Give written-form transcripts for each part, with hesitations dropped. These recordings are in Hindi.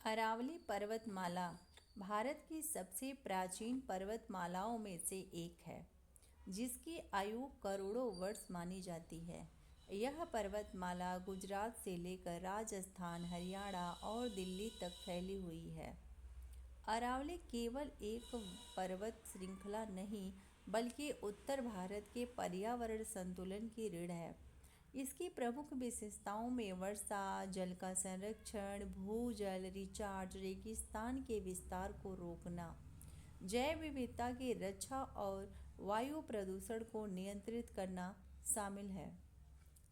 अरावली पर्वतमाला भारत की सबसे प्राचीन पर्वतमालाओं में से एक है, जिसकी आयु करोड़ों वर्ष मानी जाती है। यह पर्वतमाला गुजरात से लेकर राजस्थान, हरियाणा और दिल्ली तक फैली हुई है। अरावली केवल एक पर्वत श्रृंखला नहीं, बल्कि उत्तर भारत के पर्यावरण संतुलन की रीढ़ है। इसकी प्रमुख विशेषताओं में वर्षा जल का संरक्षण, भूजल रिचार्ज, रेगिस्तान के विस्तार को रोकना, जैव विविधता की रक्षा और वायु प्रदूषण को नियंत्रित करना शामिल है।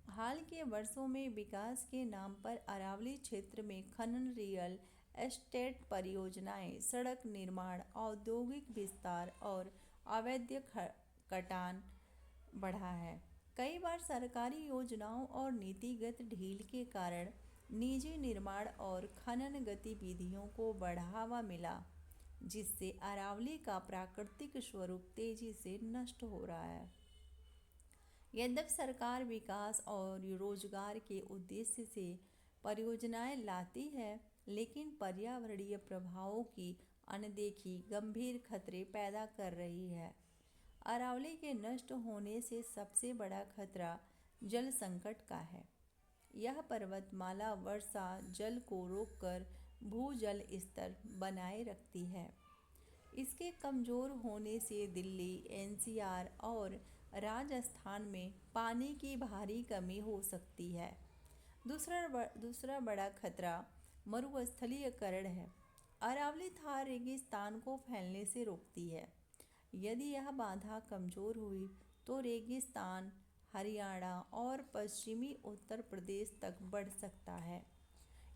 हाल के वर्षों में विकास के नाम पर अरावली क्षेत्र में खनन, रियल एस्टेट परियोजनाएं, सड़क निर्माण, औद्योगिक विस्तार और अवैध कटान बढ़ा है। कई बार सरकारी योजनाओं और नीतिगत ढील के कारण निजी निर्माण और खनन गतिविधियों को बढ़ावा मिला, जिससे अरावली का प्राकृतिक स्वरूप तेजी से नष्ट हो रहा है। यद्यपि सरकार विकास और रोजगार के उद्देश्य से परियोजनाएं लाती है, लेकिन पर्यावरणीय प्रभावों की अनदेखी गंभीर खतरे पैदा कर रही है। अरावली के नष्ट होने से सबसे बड़ा खतरा जल संकट का है। यह पर्वतमाला वर्षा जल को रोककर भूजल स्तर बनाए रखती है। इसके कमज़ोर होने से दिल्ली, एनसीआर और राजस्थान में पानी की भारी कमी हो सकती है। दूसरा बड़ा खतरा मरुस्थलीकरण है। अरावली थार रेगिस्तान को फैलने से रोकती है। यदि यह बाधा कमज़ोर हुई तो रेगिस्तान हरियाणा और पश्चिमी उत्तर प्रदेश तक बढ़ सकता है।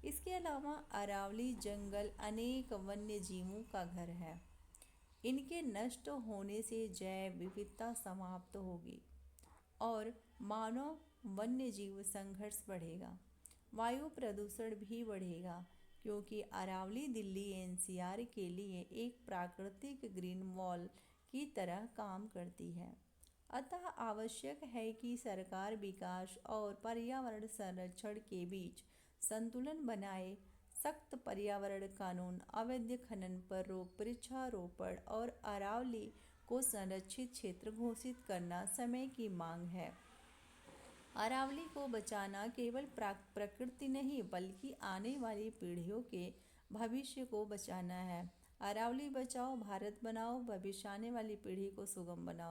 इसके अलावा अरावली जंगल अनेक वन्य जीवों का घर है। इनके नष्ट होने से जैव विविधता समाप्त होगी और मानव वन्य जीव संघर्ष बढ़ेगा। वायु प्रदूषण भी बढ़ेगा, क्योंकि अरावली दिल्ली एनसीआर के लिए एक प्राकृतिक ग्रीन वॉल की तरह काम करती है। अतः आवश्यक है कि सरकार विकास और पर्यावरण संरक्षण के बीच संतुलन बनाए। सख्त पर्यावरण कानून, अवैध खनन पर रोक, वृक्षारोपण और अरावली को संरक्षित क्षेत्र घोषित करना समय की मांग है। अरावली को बचाना केवल प्रकृति नहीं, बल्कि आने वाली पीढ़ियों के भविष्य को बचाना है। अरावली बचाओ, भारत बनाओ, भविष्य आने वाली पीढ़ी को सुगम बनाओ।